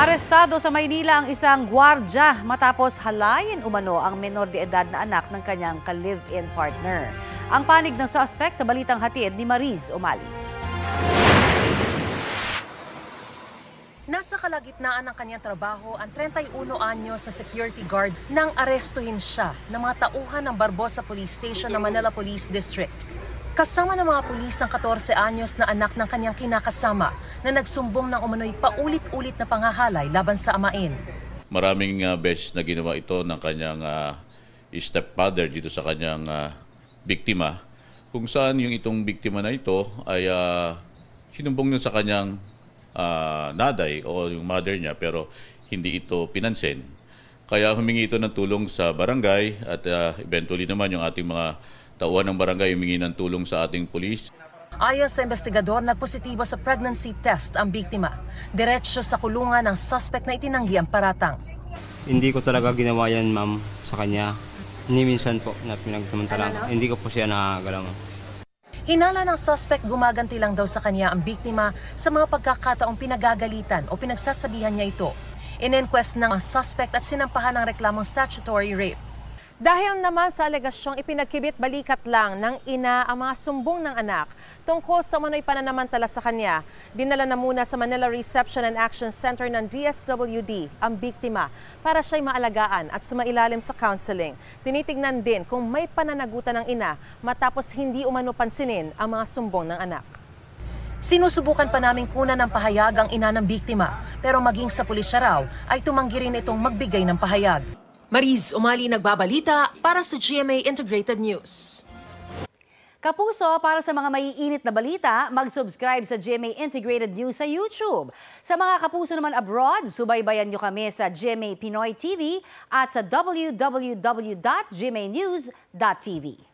Arestado sa Maynila ang isang gwardya matapos halayin umano ang menor de edad na anak ng kanyang ka-live-in partner. Ang panig ng suspect sa balitang hatid ni Mariz Umali. Nasa kalagitnaan ng kanyang trabaho ang 31 anyos na security guard nang arestuhin siya ng mga tauhan ng Barbosa Police Station ng Manila Police District. Kasama ng mga pulis ang 14 anyos na anak ng kanyang kinakasama na nagsumbong ng umano'y paulit-ulit na panghahalay laban sa amain. Maraming beses na ginawa ito ng kanyang stepfather dito sa kanyang biktima, kung saan yung itong biktima na ito ay sinumbong niya sa kanyang naday o yung mother niya, pero hindi ito pinansin. Kaya humingi ito ng tulong sa barangay at eventually naman yung ating mga tauhan ng barangay humingi ng tulong sa ating pulis. Ayon sa investigador, nagpositibo sa pregnancy test ang biktima. Diretso sa kulungan ng suspect na itinanggi ang paratang. Hindi ko talaga ginawa yan, ma'am, sa kanya. Hindi minsan po na pinagsamantalang. Hindi ko po siya nakagalaw. Hinala ng suspect gumaganti lang daw sa kanya ang biktima sa mga pagkakataong pinagagalitan o pinagsasabihan niya ito. In-inquest ng suspect at sinampahan ng reklamong statutory rape. Dahil naman sa alegasyong ipinagkibit balikat lang ng ina ang mga sumbong ng anak tungkol sa umano'y pananamantala sa kanya, dinala na muna sa Manila Reception and Action Center ng DSWD ang biktima para siya'y maalagaan at sumailalim sa counseling. Tinitignan din kung may pananagutan ng ina matapos hindi umano pansinin ang mga sumbong ng anak. Sinusubukan pa naming kunan ng pahayag ang ina ng biktima, pero maging sa pulisya raw ay tumanggi rin itong magbigay ng pahayag. Mariz Umali nagbabalita para sa GMA Integrated News. Kapuso, para sa mga maiinit na balita, mag-subscribe sa GMA Integrated News sa YouTube. Sa mga kapuso naman abroad, subaybayan nyo kami sa GMA Pinoy TV at sa www.gmanews.tv.